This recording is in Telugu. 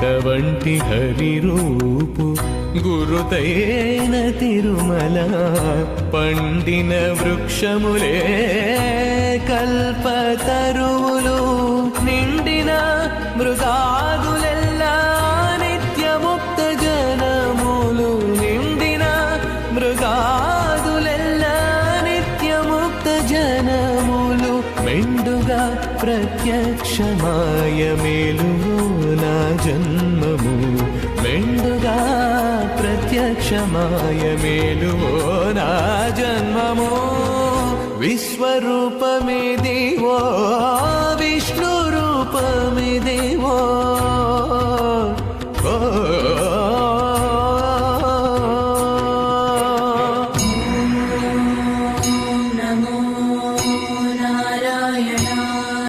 కొండవంటి హరి రూపు గురుతైన తిరుమల పండిన వృక్షములే కల్పతరువులు నిండిన మృగాదులెల్లా నిత్యముక్త జనములు నిండిన మృగాదులెల్లా నిత్యముక్త జనములు మెండుగా ప్రత్యక్షమాయ మేలువో నా జన్మము మెండుగా ప్రత్యక్షమాయ మేలువో నా జన్మము విశ్వరూపమిదివో